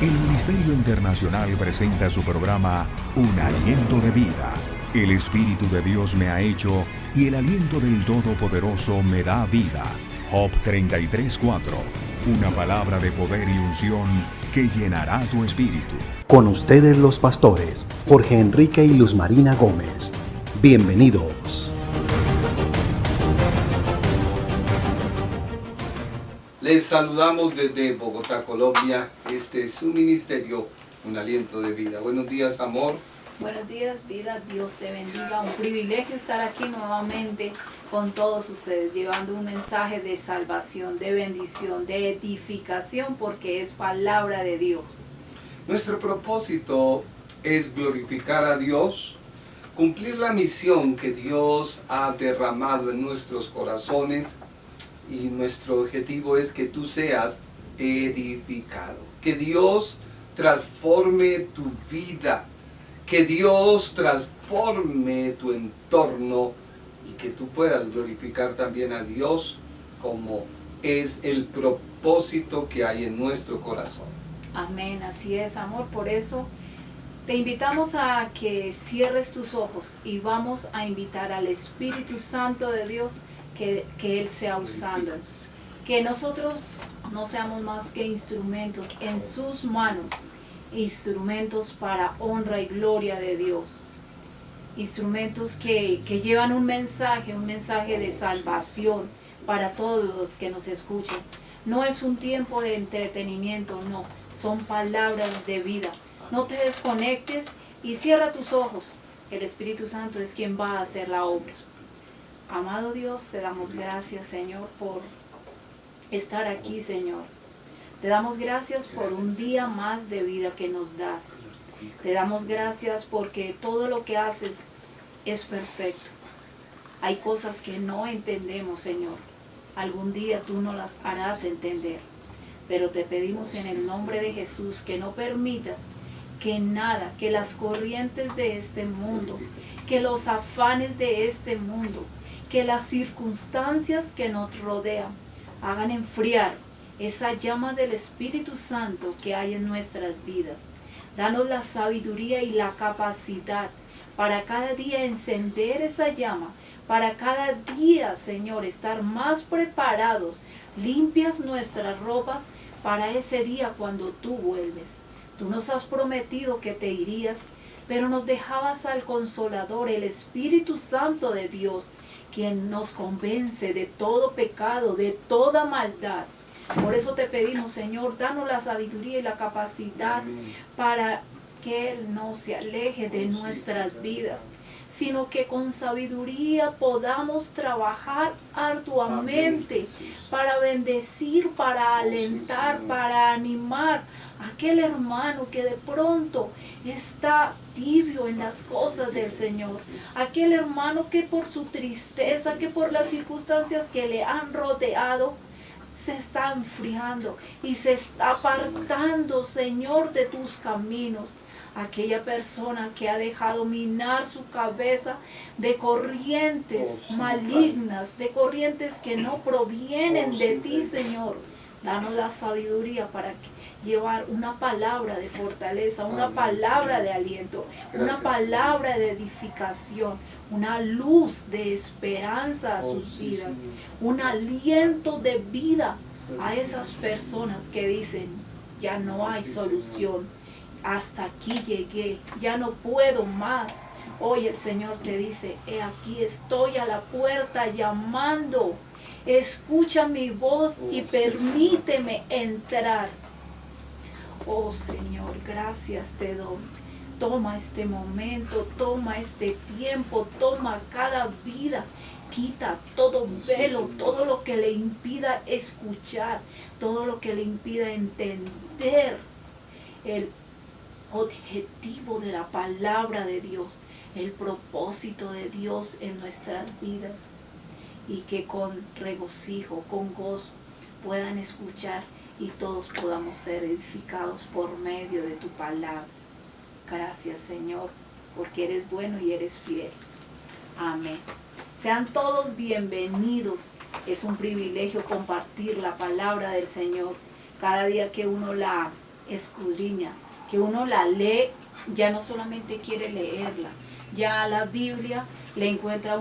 El Ministerio Internacional presenta su programa Un Aliento de Vida. El Espíritu de Dios me ha hecho y el aliento del Todopoderoso me da vida. Job 33:4. Una palabra de poder y unción que llenará tu espíritu. Con ustedes los pastores, Jorge Enrique y Luz Marina Gómez. Bienvenidos. Les saludamos desde Bogotá, Colombia. Este es su ministerio, Un Aliento de Vida. Buenos días, amor. Buenos días, vida. Dios te bendiga. Un privilegio estar aquí nuevamente con todos ustedes, llevando un mensaje de salvación, de bendición, de edificación, porque es palabra de Dios. Nuestro propósito es glorificar a Dios, cumplir la misión que Dios ha derramado en nuestros corazones, y nuestro objetivo es que tú seas edificado, que Dios transforme tu vida, que Dios transforme tu entorno y que tú puedas glorificar también a Dios como es el propósito que hay en nuestro corazón. Amén, así es, amor. Por eso te invitamos a que cierres tus ojos y vamos a invitar al Espíritu Santo de Dios que Él sea usando. Que nosotros no seamos más que instrumentos en sus manos, instrumentos para honra y gloria de Dios. Instrumentos que llevan un mensaje de salvación para todos los que nos escuchan. No es un tiempo de entretenimiento, no, son palabras de vida. No te desconectes y cierra tus ojos. El Espíritu Santo es quien va a hacer la obra. Amado Dios, te damos gracias, Señor, por estar aquí, Señor. Te damos gracias por un día más de vida que nos das. Te damos gracias porque todo lo que haces es perfecto. Hay cosas que no entendemos, Señor. Algún día tú nos las harás entender. Pero te pedimos en el nombre de Jesús que no permitas que nada, que las corrientes de este mundo, que los afanes de este mundo, que las circunstancias que nos rodean hagan enfriar esa llama del Espíritu Santo que hay en nuestras vidas. Danos la sabiduría y la capacidad para cada día encender esa llama, para cada día, Señor, estar más preparados, limpias nuestras ropas para ese día cuando tú vuelves. Tú nos has prometido que te irías, pero nos dejabas al Consolador, el Espíritu Santo de Dios, quien nos convence de todo pecado, de toda maldad. Por eso te pedimos, Señor, danos la sabiduría y la capacidad para que Él no se aleje de nuestras vidas, sino que con sabiduría podamos trabajar arduamente para bendecir, para alentar, para animar a aquel hermano que de pronto está tibio en las cosas del Señor, aquel hermano que por su tristeza, que por las circunstancias que le han rodeado, se está enfriando y se está apartando, Señor, de tus caminos. Aquella persona que ha dejado minar su cabeza de corrientes malignas, de corrientes que no provienen de ti, Señor. Danos la sabiduría para llevar una palabra de fortaleza, una palabra de aliento, una palabra de edificación, una luz de esperanza a sus vidas, un aliento de vida a esas personas que dicen, ya no hay solución. Hasta aquí llegué, ya no puedo más. Hoy el Señor te dice, he aquí estoy a la puerta llamando. Escucha mi voz y permíteme entrar. Oh Señor, gracias te doy. Toma este momento, toma este tiempo, toma cada vida. Quita todo velo, todo lo que le impida escuchar, todo lo que le impida entender el objetivo de la palabra de Dios, el propósito de Dios en nuestras vidas, y que con regocijo, con gozo puedan escuchar y todos podamos ser edificados por medio de tu palabra. Gracias, Señor, porque eres bueno y eres fiel. Amén. Sean todos bienvenidos. Es un privilegio compartir la palabra del Señor. Cada día que uno la escudriña, que uno la lee, ya no solamente quiere leerla, ya a la Biblia le encuentra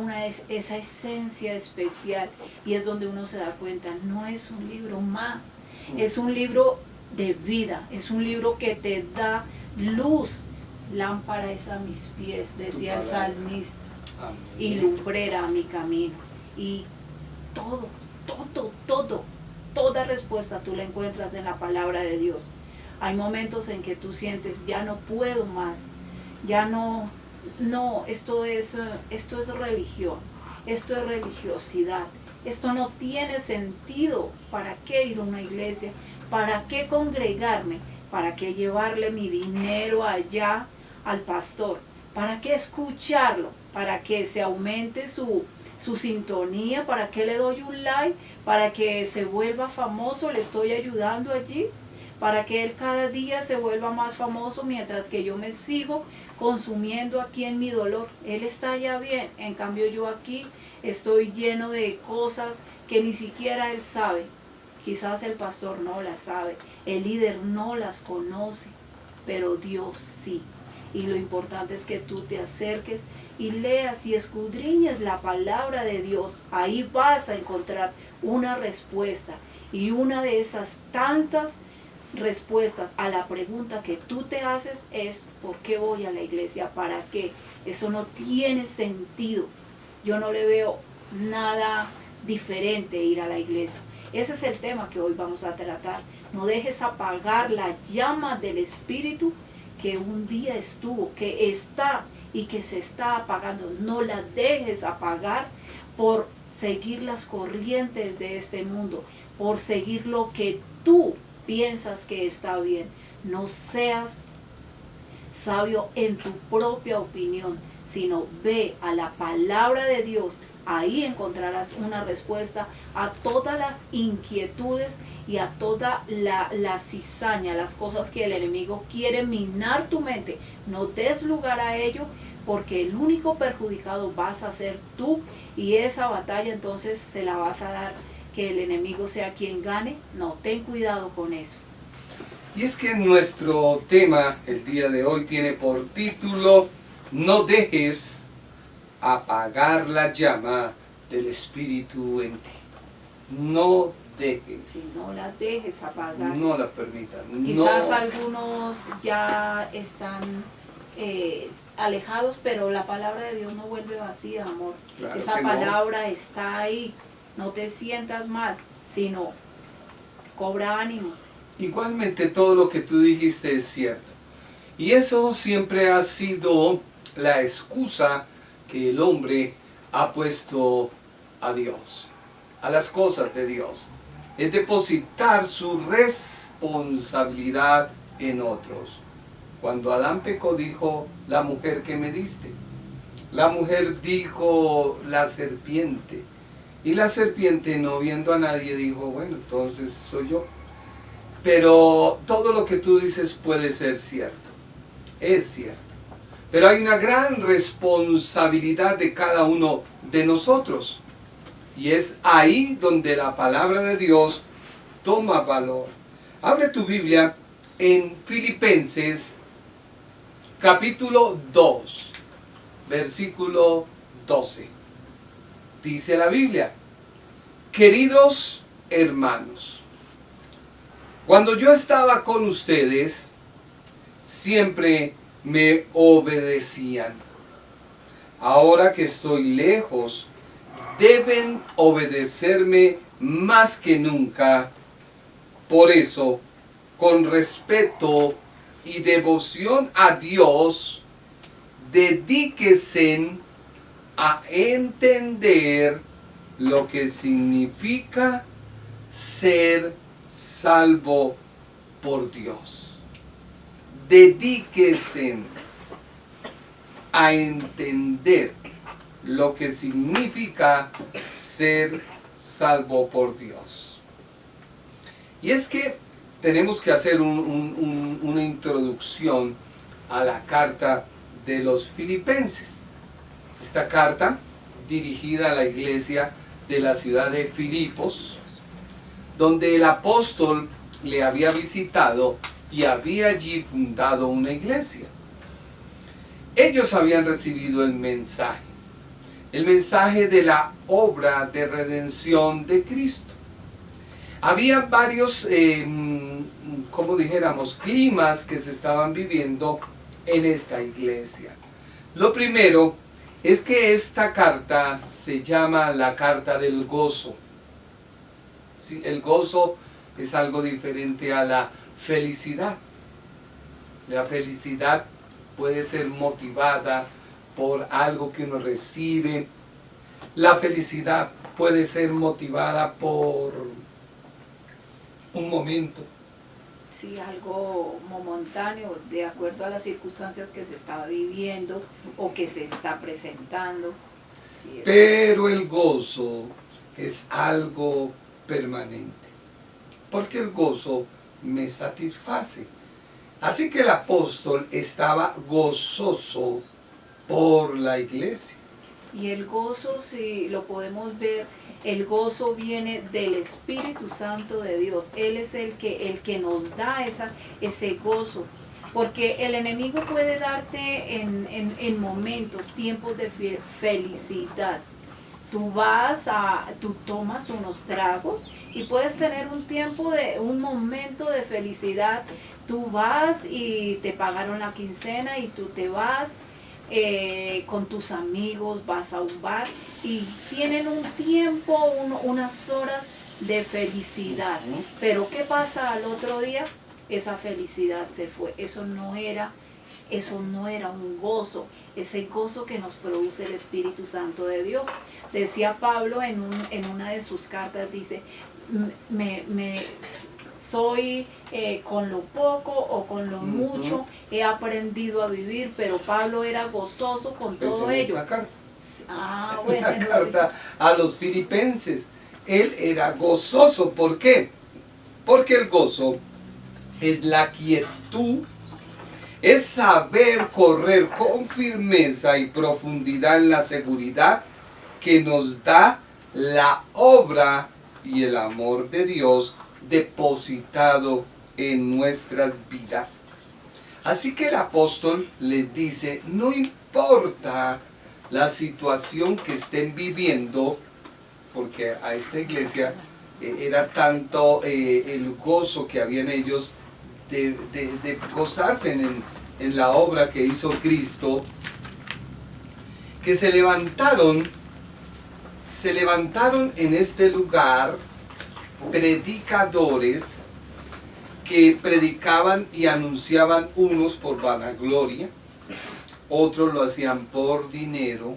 esa esencia especial, y es donde uno se da cuenta, no es un libro más, es un libro de vida, es un libro que te da luz. Lámpara es a mis pies, decía el salmista, y lumbrera a mi camino. Y toda respuesta tú la encuentras en la palabra de Dios. Hay momentos en que tú sientes, ya no puedo más, ya no, esto es religión, esto es religiosidad, esto no tiene sentido. ¿Para qué ir a una iglesia? ¿Para qué congregarme? ¿Para qué llevarle mi dinero allá al pastor? ¿Para qué escucharlo? ¿Para que se aumente su sintonía? ¿Para qué le doy un like? ¿Para que se vuelva famoso? ¿Le estoy ayudando allí? ¿Para que él cada día se vuelva más famoso mientras que yo me sigo consumiendo aquí en mi dolor? Él está ya bien, en cambio yo aquí estoy lleno de cosas que ni siquiera él sabe. Quizás el pastor no las sabe, el líder no las conoce, pero Dios sí. Y lo importante es que tú te acerques y leas y escudriñes la palabra de Dios. Ahí vas a encontrar una respuesta, y una de esas tantas respuestas a la pregunta que tú te haces es: ¿por qué voy a la iglesia? ¿Para qué? Eso no tiene sentido. Yo no le veo nada diferente ir a la iglesia. Ese es el tema que hoy vamos a tratar. No dejes apagar la llama del Espíritu que un día estuvo, que está y que se está apagando. No la dejes apagar por seguir las corrientes de este mundo, por seguir lo que tú piensas que está bien. No seas sabio en tu propia opinión, sino ve a la palabra de Dios. Ahí encontrarás una respuesta a todas las inquietudes y a toda la cizaña, las cosas que el enemigo quiere minar tu mente. No des lugar a ello, porque el único perjudicado vas a ser tú, y esa batalla entonces se la vas a dar que el enemigo sea quien gane. No, ten cuidado con eso. Y es que nuestro tema el día de hoy tiene por título: no dejes apagar la llama del Espíritu en ti. No dejes. Si no la dejes apagar. No la permitas. Quizás no. algunos ya están alejados, pero la palabra de Dios no vuelve vacía, amor. Claro Esa que no. palabra está ahí. No te sientas mal, sino cobra ánimo. Igualmente todo lo que tú dijiste es cierto. Y eso siempre ha sido la excusa que el hombre ha puesto a Dios, a las cosas de Dios. Es depositar su responsabilidad en otros. Cuando Adán pecó, dijo: la mujer que me diste. La mujer dijo: la serpiente. Y la serpiente, no viendo a nadie, dijo: bueno, entonces soy yo. Pero todo lo que tú dices puede ser cierto, es cierto. Pero hay una gran responsabilidad de cada uno de nosotros. Y es ahí donde la palabra de Dios toma valor. Abre tu Biblia en Filipenses capítulo 2, versículo 12. Dice la Biblia: queridos hermanos, cuando yo estaba con ustedes, siempre me obedecían. Ahora que estoy lejos, deben obedecerme más que nunca. Por eso, con respeto y devoción a Dios, dedíquense a entender lo que significa ser salvo por Dios. Dedíquense a entender lo que significa ser salvo por Dios. Y es que tenemos que hacer una introducción a la carta de los Filipenses. Esta carta, dirigida a la iglesia de la ciudad de Filipos, donde el apóstol le había visitado y había allí fundado una iglesia. Ellos habían recibido el mensaje de la obra de redención de Cristo. Había varios, como dijéramos, climas que se estaban viviendo en esta iglesia. Lo primero es que esta carta se llama la carta del gozo. ¿Sí? El gozo es algo diferente a la felicidad. La felicidad puede ser motivada por algo que uno recibe. La felicidad puede ser motivada por un momento. Sí, algo momentáneo, de acuerdo a las circunstancias que se está viviendo o que se está presentando. Sí, Pero el gozo es algo permanente, porque el gozo me satisface. Así que el apóstol estaba gozoso por la iglesia. Y el gozo, si lo podemos ver, el gozo viene del Espíritu Santo de Dios. Él es el que nos da ese gozo. Porque el enemigo puede darte en momentos, tiempos de felicidad. Tú tomas unos tragos y puedes tener un momento de felicidad. Tú vas y te pagaron la quincena y tú te vas con tus amigos, vas a un bar y tienen un tiempo, unas horas de felicidad. Pero ¿qué pasa al otro día? Esa felicidad se fue. Eso no era un gozo, ese gozo que nos produce el Espíritu Santo de Dios. Decía Pablo en una de sus cartas, dice, soy con lo poco o con lo mucho, he aprendido a vivir, pero Pablo era gozoso con todo ello. La carta. Bueno, La carta a los filipenses. Él era gozoso. ¿Por qué? Porque el gozo es la quietud, es saber correr con firmeza y profundidad en la seguridad que nos da la obra y el amor de Dios depositado en nuestras vidas. Así que el apóstol les dice, no importa la situación que estén viviendo, porque a esta iglesia era tanto el gozo que había en ellos de gozarse en la obra que hizo Cristo, que se levantaron en este lugar predicadores que predicaban y anunciaban, unos por vanagloria, otros lo hacían por dinero,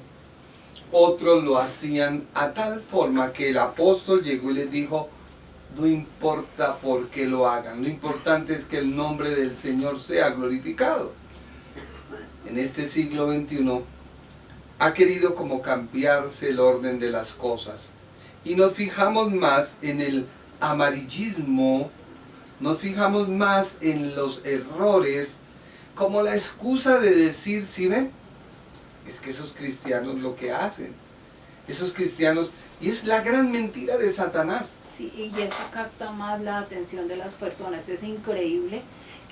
otros lo hacían a tal forma que el apóstol llegó y les dijo, no importa por qué lo hagan, lo importante es que el nombre del Señor sea glorificado. En este siglo XXI ha querido como cambiarse el orden de las cosas y nos fijamos más en el amarillismo, nos fijamos más en los errores como la excusa de decir, ¿sí ven? Es que esos cristianos lo que hacen, esos cristianos, y es la gran mentira de Satanás. Sí, y eso capta más la atención de las personas. Es increíble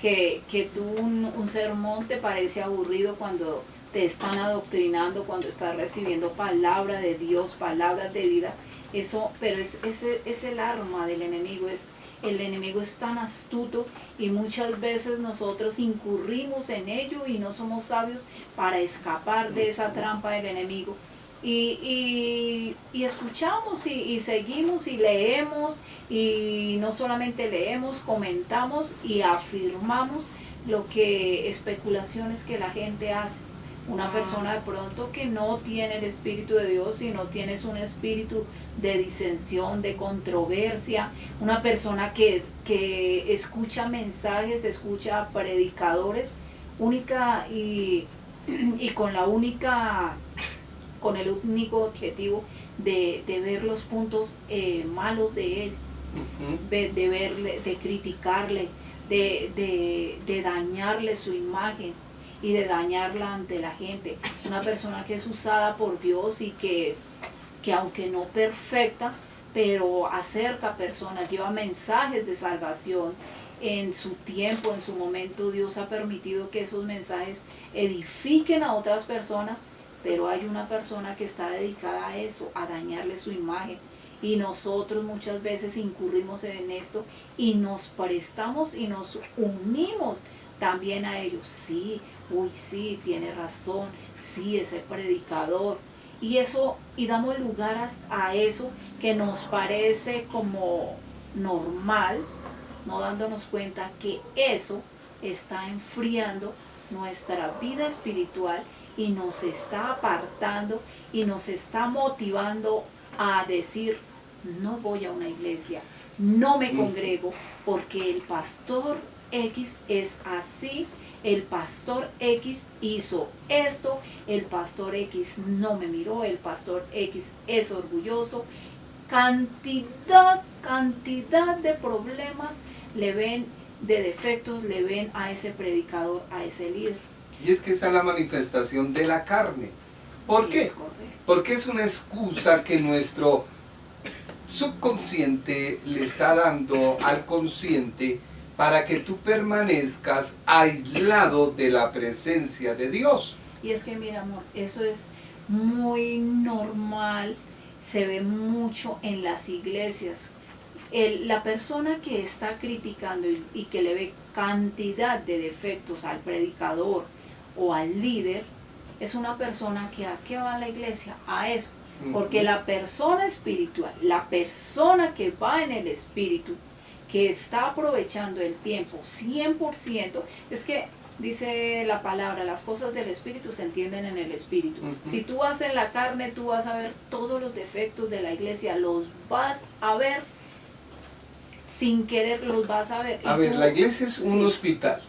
que tú un sermón te parece aburrido cuando te están adoctrinando, cuando estás recibiendo palabra de Dios, palabras de vida. Eso, pero es el arma del enemigo. El enemigo es tan astuto y muchas veces nosotros incurrimos en ello y no somos sabios para escapar de esa trampa del enemigo. Y escuchamos y seguimos y leemos, y no solamente leemos, comentamos y afirmamos lo que especulaciones que la gente hace. Una persona de pronto que no tiene el Espíritu de Dios, sino tienes un espíritu de disensión, de controversia, una persona que escucha mensajes, escucha predicadores, única y con el único objetivo de ver los puntos malos de él, de criticarle, de dañarle su imagen y de dañarla ante la gente. Una persona que es usada por Dios y que aunque no perfecta, pero acerca a personas, lleva mensajes de salvación, en su tiempo, en su momento, Dios ha permitido que esos mensajes edifiquen a otras personas, pero hay una persona que está dedicada a eso, a dañarle su imagen. Y nosotros muchas veces incurrimos en esto y nos prestamos y nos unimos también a ellos. Sí, uy, sí, tiene razón, sí, ese predicador. Y eso, y damos lugar a eso que nos parece como normal, no dándonos cuenta que eso está enfriando nuestra vida espiritual y nos está apartando y nos está motivando a decir, no voy a una iglesia, no me congrego, porque el pastor X es así, el pastor X hizo esto, el pastor X no me miró, el pastor X es orgulloso. Cantidad de problemas le ven, de defectos le ven a ese predicador, a ese líder. Y es que esa es la manifestación de la carne. ¿Por qué? Porque es una excusa que nuestro subconsciente le está dando al consciente para que tú permanezcas aislado de la presencia de Dios. Y es que mira, amor, eso es muy normal, se ve mucho en las iglesias. La persona que está criticando y que le ve cantidad de defectos al predicador o al líder, es una persona que ¿a qué va a la iglesia? A eso. Porque la persona espiritual, la persona que va en el espíritu, que está aprovechando el tiempo 100%, es que dice la palabra, las cosas del espíritu se entienden en el espíritu. Si tú vas en la carne, tú vas a ver todos los defectos de la iglesia, los vas a ver, sin querer los vas a ver. A ver, la iglesia es un hospital,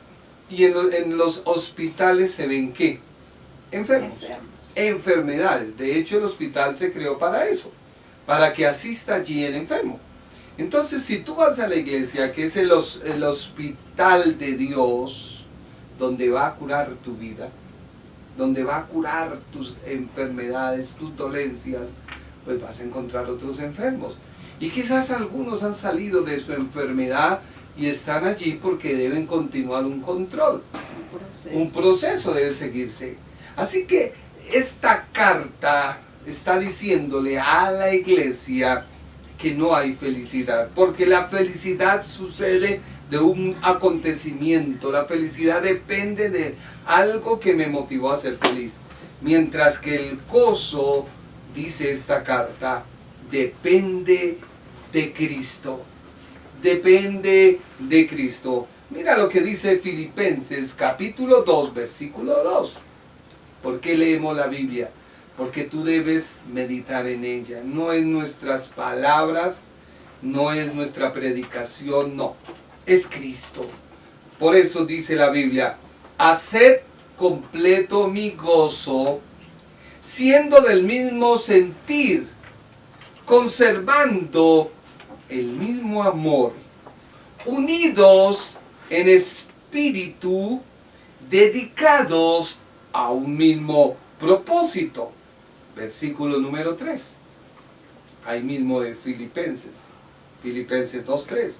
y en los hospitales se ven ¿qué? Enfermos. Enfermedades. De hecho, el hospital se creó para eso, para que asista allí el enfermo. Entonces, si tú vas a la iglesia, que es el hospital de Dios, donde va a curar tu vida, donde va a curar tus enfermedades, tus dolencias, pues vas a encontrar otros enfermos. Y quizás algunos han salido de su enfermedad y están allí porque deben continuar un control. Un proceso debe seguirse. Así que esta carta está diciéndole a la iglesia que no hay felicidad, porque la felicidad sucede de un acontecimiento, la felicidad depende de algo que me motivó a ser feliz, mientras que el gozo, dice esta carta, depende de Cristo, depende de Cristo. Mira lo que dice Filipenses capítulo 2, versículo 2. ¿Por qué leemos la Biblia? Porque tú debes meditar en ella. No es nuestras palabras, no es nuestra predicación, no. Es Cristo. Por eso dice la Biblia, haced completo mi gozo, siendo del mismo sentir, conservando el mismo amor, unidos en espíritu, dedicados a un mismo propósito. Versículo número 3. Ahí mismo de Filipenses 2:3.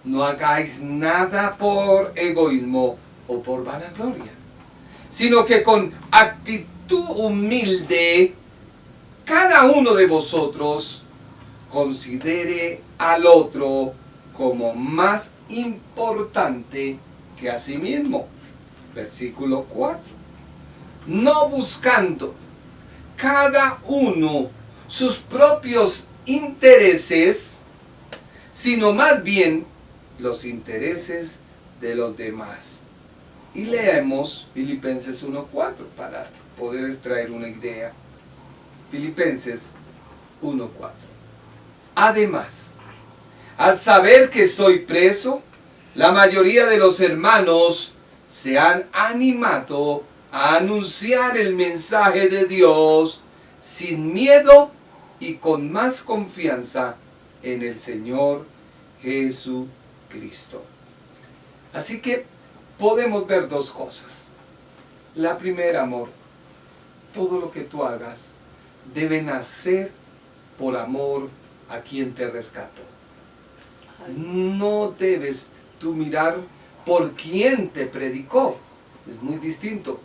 No hagáis nada por egoísmo o por vanagloria, sino que con actitud humilde cada uno de vosotros considere al otro como más importante que a sí mismo. Versículo 4. No buscando cada uno sus propios intereses, sino más bien los intereses de los demás. Y leemos Filipenses 1:4 para poder extraer una idea. Filipenses 1:4. Además, al saber que estoy preso, la mayoría de los hermanos se han animado a anunciar el mensaje de Dios sin miedo y con más confianza en el Señor Jesucristo. Así que podemos ver dos cosas. La primera, amor, todo lo que tú hagas debe nacer por amor a quien te rescató. No debes tú mirar por quién te predicó. Es muy distinto.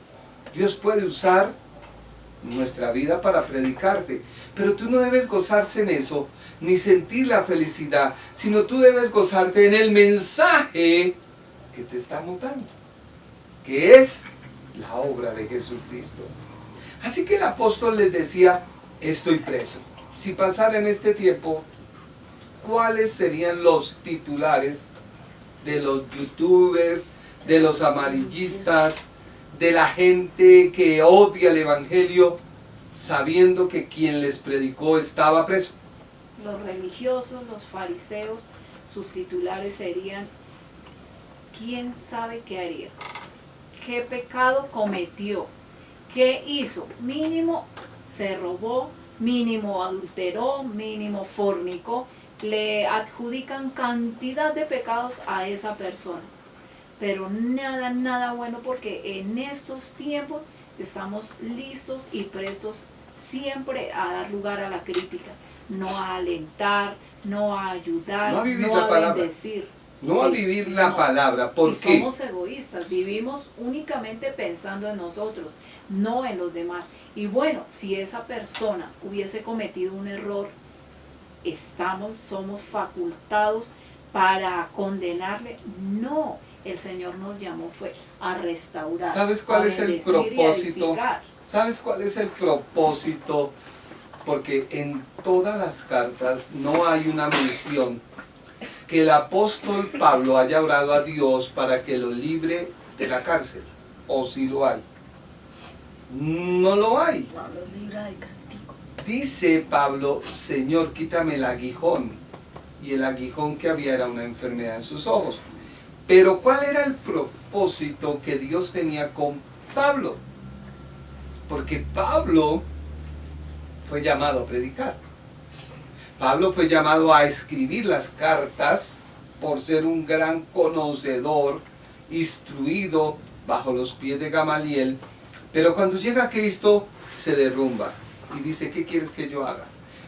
Dios puede usar nuestra vida para predicarte, pero tú no debes gozarse en eso, ni sentir la felicidad, sino tú debes gozarte en el mensaje que te estamos dando, que es la obra de Jesucristo. Así que el apóstol les decía, estoy preso. Si pasara en este tiempo, ¿cuáles serían los titulares de los youtubers, de los amarillistas, de la gente que odia el evangelio, sabiendo que quien les predicó estaba preso? Los religiosos, los fariseos, sus titulares serían, ¿quién sabe qué haría? ¿Qué pecado cometió? ¿Qué hizo? Mínimo se robó, mínimo adulteró, mínimo fornicó. Le adjudican cantidad de pecados a esa persona. Pero nada, nada bueno, porque en estos tiempos estamos listos y prestos siempre a dar lugar a la crítica, no a alentar, no a ayudar, no a vivir no la a palabra. bendecir. No a vivir la palabra. ¿Por y qué? somos egoístas, vivimos únicamente pensando en nosotros, no en los demás. Y bueno, si esa persona hubiese cometido un error, somos facultados para condenarle. No, el Señor nos llamó fue a restaurar. ¿Sabes cuál a es el bendecir y a propósito? edificar. ¿Sabes cuál es el propósito? Porque en todas las cartas no hay una mención que el apóstol Pablo haya orado a Dios para que lo libre de la cárcel. ¿O si lo hay? No lo hay. Pablo libra del castigo. Dice Pablo, Señor, quítame el aguijón. Y el aguijón que había era una enfermedad en sus ojos. Pero ¿cuál era el propósito que Dios tenía con Pablo? Porque Pablo fue llamado a predicar. Pablo fue llamado a escribir las cartas por ser un gran conocedor, instruido bajo los pies de Gamaliel. Pero cuando llega a Cristo se derrumba y dice, ¿qué quieres que yo haga?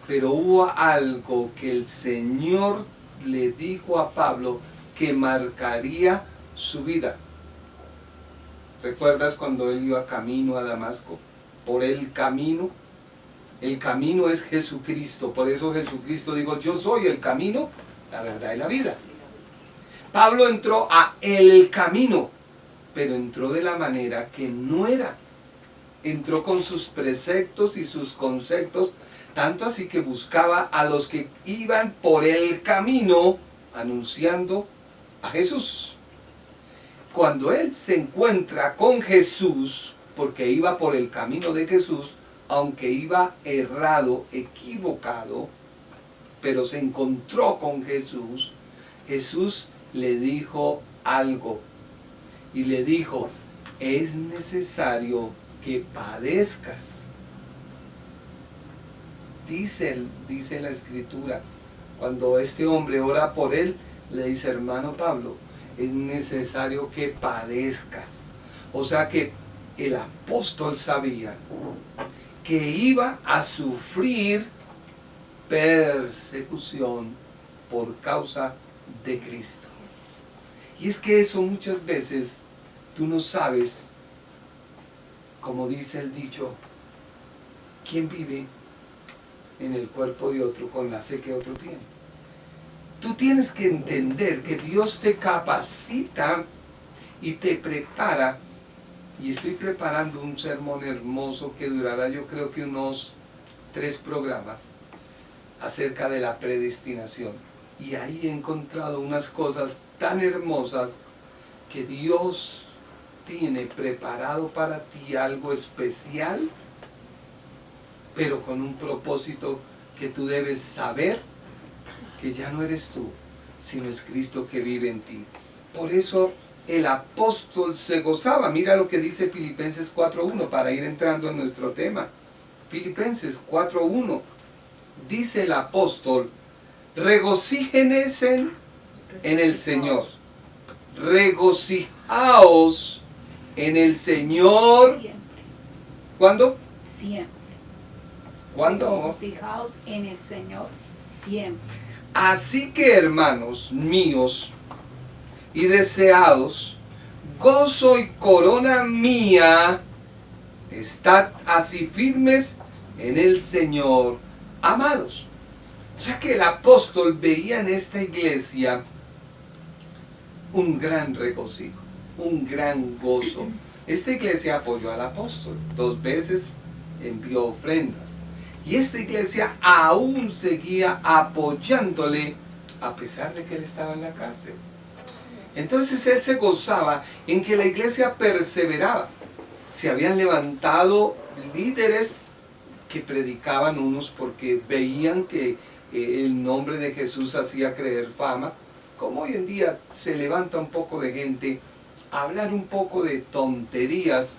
Pero hubo algo que el Señor le dijo a Pablo que marcaría su vida. ¿Recuerdas cuando él iba camino a Damasco? Por el camino es Jesucristo. Por eso Jesucristo dijo, yo soy el camino, la verdad y la vida. Pablo entró a el camino, pero entró de la manera que no era. Entró con sus preceptos y sus conceptos, tanto así que buscaba a los que iban por el camino anunciando a Jesús. Cuando él se encuentra con Jesús, porque iba por el camino de Jesús, aunque iba errado, equivocado, pero se encontró con Jesús, Jesús le dijo algo, y le dijo, es necesario que padezcas. Dice la Escritura, cuando este hombre ora por él, le dice, hermano Pablo, es necesario que padezcas. O sea que el apóstol sabía que iba a sufrir persecución por causa de Cristo. Y es que eso muchas veces tú no sabes, como dice el dicho, ¿quién vive en el cuerpo de otro con la sed que otro tiene? Tú tienes que entender que Dios te capacita y te prepara. Y estoy preparando un sermón hermoso que durará yo creo que unos 3 programas acerca de la predestinación. Y ahí he encontrado unas cosas tan hermosas que Dios tiene preparado para ti algo especial, pero con un propósito que tú debes saber que ya no eres tú, sino es Cristo que vive en ti. Por eso el apóstol se gozaba. Mira lo que dice Filipenses 4.1 para ir entrando en nuestro tema. Filipenses 4.1 dice el apóstol, regocíjense en el Señor. Regocijaos en el Señor. Siempre. ¿Cuándo? Siempre. ¿Cuándo? Regocijaos en el Señor siempre. Así que, hermanos míos, y deseados, gozo y corona mía, estad así firmes en el Señor, amados. O sea que el apóstol veía en esta iglesia un gran regocijo, un gran gozo. Esta iglesia apoyó al apóstol, 2 veces envió ofrendas. Y esta iglesia aún seguía apoyándole a pesar de que él estaba en la cárcel. Entonces él se gozaba en que la iglesia perseveraba. Se habían levantado líderes que predicaban, unos porque veían que el nombre de Jesús hacía creer fama, como hoy en día se levanta un poco de gente a hablar un poco de tonterías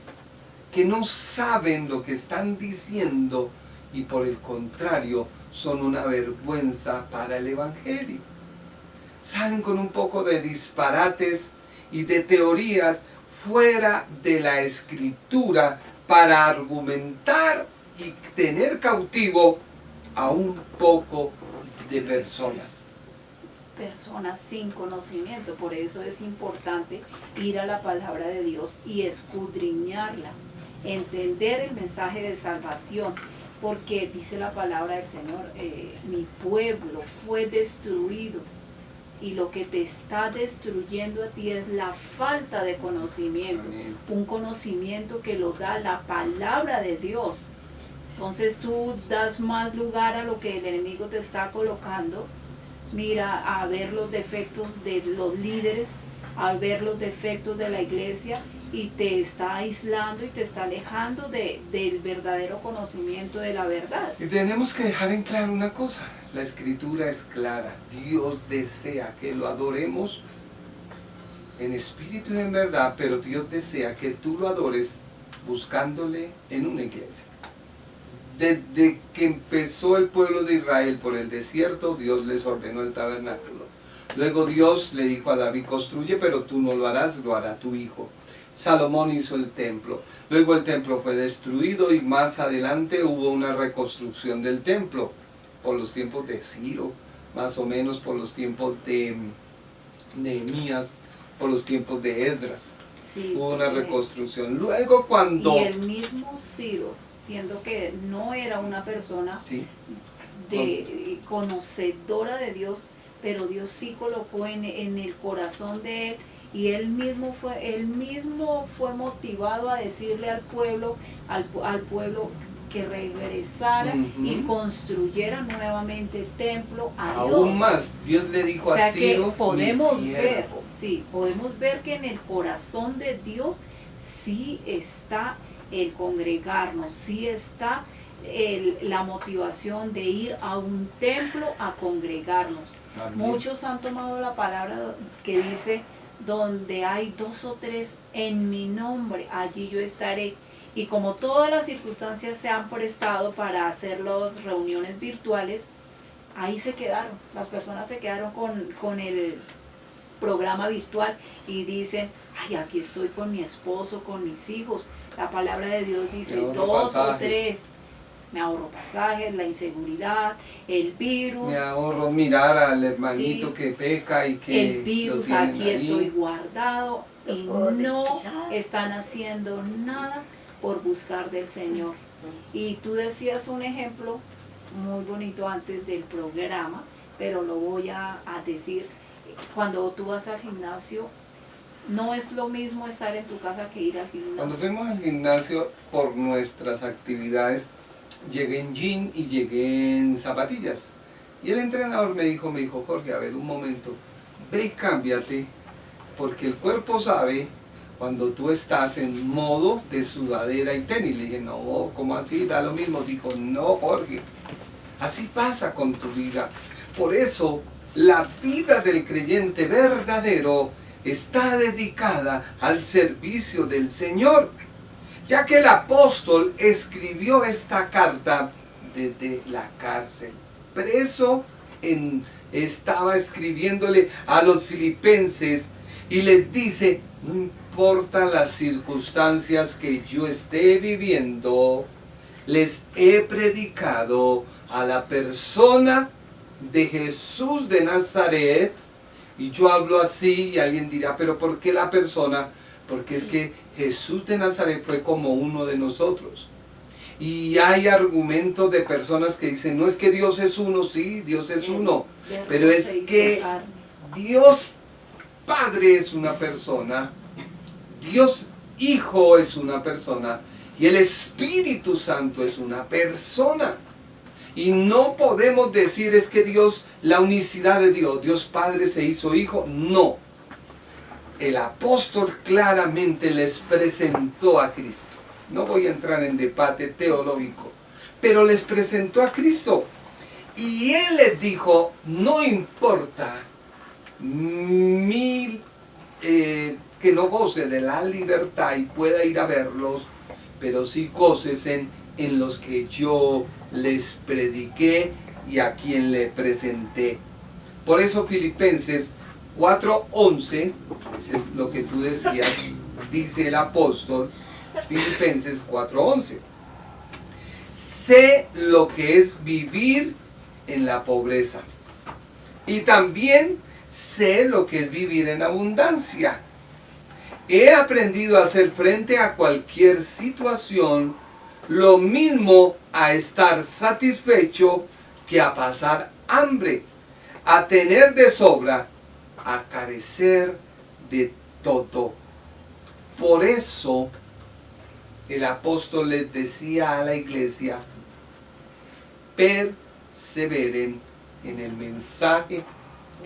que no saben lo que están diciendo y por el contrario son una vergüenza para el evangelio. Salen con un poco de disparates y de teorías fuera de la escritura para argumentar y tener cautivo a un poco de personas. Personas sin conocimiento, por eso es importante ir a la palabra de Dios y escudriñarla, entender el mensaje de salvación, porque dice la palabra del Señor, mi pueblo fue destruido, y lo que te está destruyendo a ti es la falta de conocimiento. Amén. Un conocimiento que lo da la palabra de Dios. Entonces tú das más lugar a lo que el enemigo te está colocando. Mira, a ver los defectos de los líderes, a ver los defectos de la iglesia, y te está aislando y te está alejando del verdadero conocimiento de la verdad. Y tenemos que dejar en claro una cosa, la escritura es clara, Dios desea que lo adoremos en espíritu y en verdad, pero Dios desea que tú lo adores buscándole en una iglesia. Desde que empezó el pueblo de Israel por el desierto, Dios les ordenó el tabernáculo. Luego Dios le dijo a David, construye, pero tú no lo harás, lo hará tu hijo. Salomón hizo el templo. Luego el templo fue destruido y más adelante hubo una reconstrucción del templo por los tiempos de Ciro, más o menos por los tiempos de Nehemías, por los tiempos de Esdras. Sí, Hubo una reconstrucción. Luego cuando... Y el mismo Ciro, siendo que no era una persona Sí. conocedora de Dios, pero Dios sí colocó en el corazón de él, y él mismo fue motivado a decirle al pueblo que regresara y construyera nuevamente el templo a Dios. Aún más, Dios le dijo O sea a Ciro, que podemos mi ver, siervo. sí, podemos ver que en el corazón de Dios sí está el congregarnos, sí está la motivación de ir a un templo a congregarnos. Amén. Muchos han tomado la palabra que dice, donde hay 2 o 3 en mi nombre, allí yo estaré. Y como todas las circunstancias se han prestado para hacer las reuniones virtuales, ahí se quedaron, las personas se quedaron con el programa virtual y dicen, ay, aquí estoy con mi esposo, con mis hijos. La palabra de Dios dice, Me ahorro 2 o pasajes. 3. Me ahorro pasajes, la inseguridad, el virus. Me ahorro mirar al hermanito Sí. que peca y que El virus, lo tienen aquí ahí. estoy guardado, y puedo no despejar. están haciendo nada por buscar del Señor. Y tú decías un ejemplo muy bonito antes del programa, pero lo voy a decir. Cuando tú vas al gimnasio, no es lo mismo estar en tu casa que ir al Cuando gimnasio. fuimos al gimnasio por nuestras actividades, llegué en jean y llegué en zapatillas. Y el entrenador me dijo, Jorge, a ver un momento, ve y cámbiate, porque el cuerpo sabe cuando tú estás en modo de sudadera y tenis. Le dije, no, ¿cómo así? Da lo mismo. Dijo, no, Jorge, así pasa con tu vida. Por eso, la vida del creyente verdadero está dedicada al servicio del Señor, ya que el apóstol escribió esta carta desde la cárcel. Preso, estaba escribiéndole a los filipenses y les dice, no importa las circunstancias que yo esté viviendo, les he predicado a la persona de Jesús de Nazaret, Y yo hablo así y alguien dirá, pero ¿por qué la persona? Porque es que Jesús de Nazaret fue como uno de nosotros. Y hay argumentos de personas que dicen, no es que Dios es uno, sí, Dios es uno, pero es que Dios Padre es una persona, Dios Hijo es una persona y el Espíritu Santo es una persona. Y no podemos decir es que Dios, la unicidad de Dios, Dios Padre se hizo Hijo, no. El apóstol claramente les presentó a Cristo. No voy a entrar en debate teológico, pero les presentó a Cristo. Y Él les dijo, no importa que no goce de la libertad y pueda ir a verlos, pero sí gócesen en los que yo les prediqué y a quien le presenté. Por eso Filipenses 4:11, es lo que tú decías, dice el apóstol, Filipenses 4:11. Sé lo que es vivir en la pobreza y también sé lo que es vivir en abundancia. He aprendido a hacer frente a cualquier situación, lo mismo a estar satisfecho que a pasar hambre, a tener de sobra, a carecer de todo. Por eso el apóstol les decía a la iglesia, perseveren en el mensaje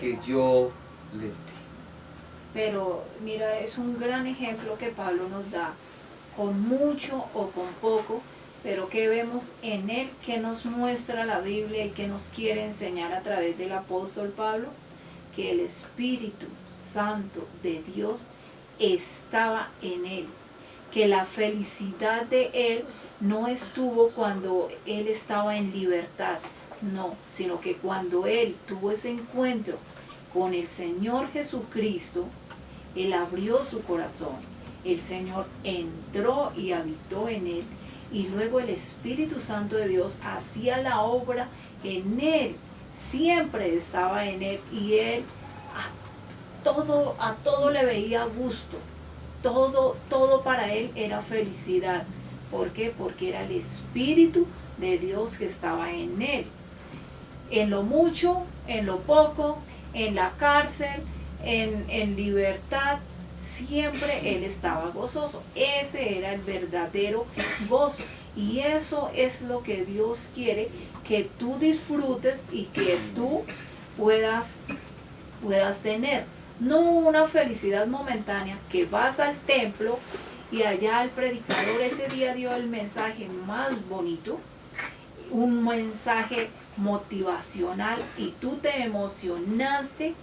que yo les di. Pero mira, es un gran ejemplo que Pablo nos da, con mucho o con poco, pero que vemos en él, que nos muestra la Biblia y que nos quiere enseñar a través del apóstol Pablo, que el Espíritu Santo de Dios estaba en él, que la felicidad de él no estuvo cuando él estaba en libertad, no, sino que cuando él tuvo ese encuentro con el Señor Jesucristo, él abrió su corazón, el Señor entró y habitó en él, y luego el Espíritu Santo de Dios hacía la obra en él, siempre estaba en él, y él a todo le veía gusto, todo para él era felicidad. ¿Por qué? Porque era el Espíritu de Dios que estaba en él. En lo mucho, en lo poco, en la cárcel, en libertad, siempre él estaba gozoso. Ese era el verdadero gozo. Y eso es lo que Dios quiere que tú disfrutes y que tú puedas tener. No una felicidad momentánea que vas al templo y allá el predicador ese día dio el mensaje más bonito, un mensaje motivacional, y tú te emocionaste,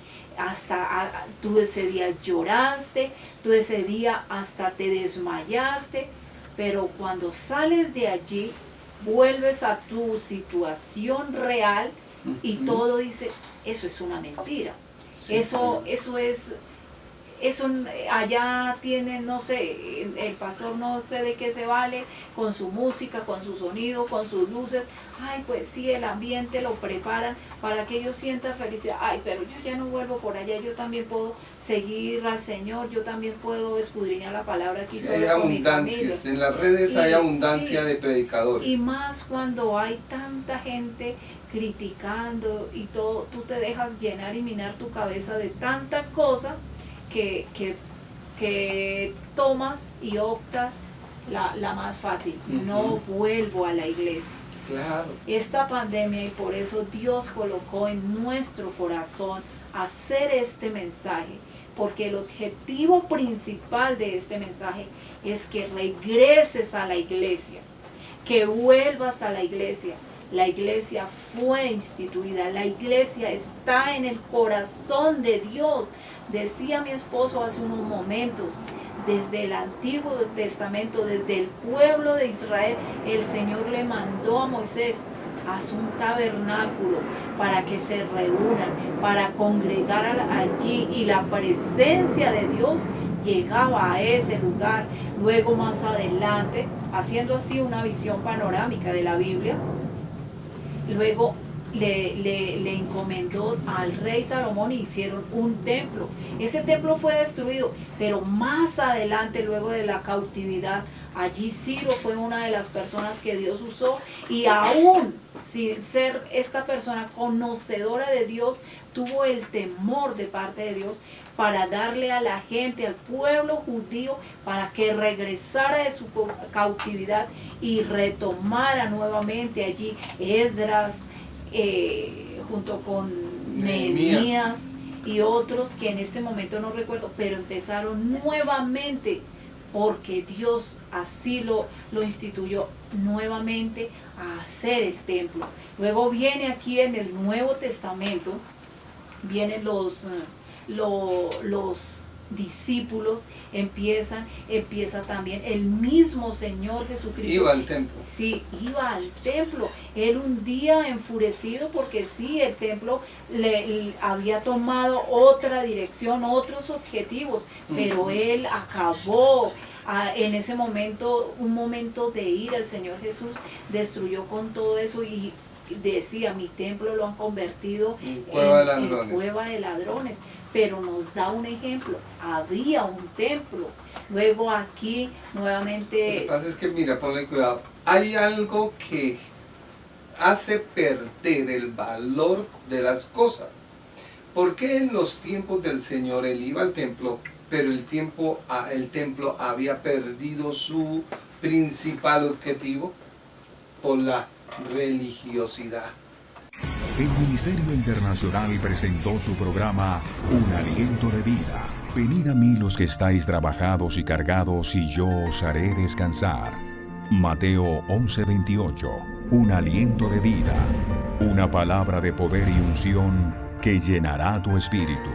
tú ese día lloraste, tú ese día hasta te desmayaste, pero cuando sales de allí vuelves a tu situación real y todo dice, eso es una mentira. Sí, eso allá tienen, no sé, el pastor no sé de qué se vale, con su música, con su sonido, con sus luces. Ay, pues sí, el ambiente lo preparan para que ellos sientan felicidad. Ay, pero yo ya no vuelvo por allá, yo también puedo seguir al Señor, yo también puedo escudriñar la palabra aquí. Sí, hay abundancias, en las redes hay abundancia de predicadores. Y más cuando hay tanta gente criticando y todo, tú te dejas llenar y minar tu cabeza de tanta cosa que tomas y optas la más fácil. No vuelvo a la iglesia. Claro. Esta pandemia, y por eso Dios colocó en nuestro corazón hacer este mensaje, porque el objetivo principal de este mensaje es que regreses a la iglesia, que vuelvas a la iglesia. La iglesia fue instituida, la iglesia está en el corazón de Dios. Decía mi esposo hace unos momentos, desde el Antiguo Testamento, desde el pueblo de Israel, el Señor le mandó a Moisés, haz un tabernáculo para que se reúnan, para congregar allí, y la presencia de Dios llegaba a ese lugar. Luego más adelante, haciendo así una visión panorámica de la Biblia, luego le encomendó al rey Salomón y hicieron un templo. Ese templo fue destruido, pero más adelante, luego de la cautividad, allí Ciro fue una de las personas que Dios usó, y aún sin ser esta persona conocedora de Dios, tuvo el temor de parte de Dios para darle a la gente, al pueblo judío, para que regresara de su cautividad y retomara nuevamente allí Esdras, junto con Nehemías y otros que en este momento no recuerdo, pero empezaron nuevamente, porque Dios así lo instituyó, nuevamente a hacer el templo. Luego viene aquí en el Nuevo Testamento, vienen los discípulos, empieza también el mismo Señor Jesucristo. Iba al templo. Sí, iba al templo. Él un día enfurecido porque sí, el templo le había tomado otra dirección, otros objetivos, pero él acabó. En ese momento, un momento de ira, el Señor Jesús destruyó con todo eso y decía: mi templo lo han convertido en cueva de ladrones. Pero nos da un ejemplo, había un templo. Luego aquí nuevamente... Lo que pasa es que, mira, ponle cuidado, hay algo que hace perder el valor de las cosas. ¿Por qué en los tiempos del Señor él iba al templo, pero el templo había perdido su principal objetivo? Por la religiosidad. El Ministerio Internacional presentó su programa Un Aliento de Vida. Venid a mí los que estáis trabajados y cargados, y yo os haré descansar. Mateo 11:28. Un aliento de vida. Una palabra de poder y unción que llenará tu espíritu.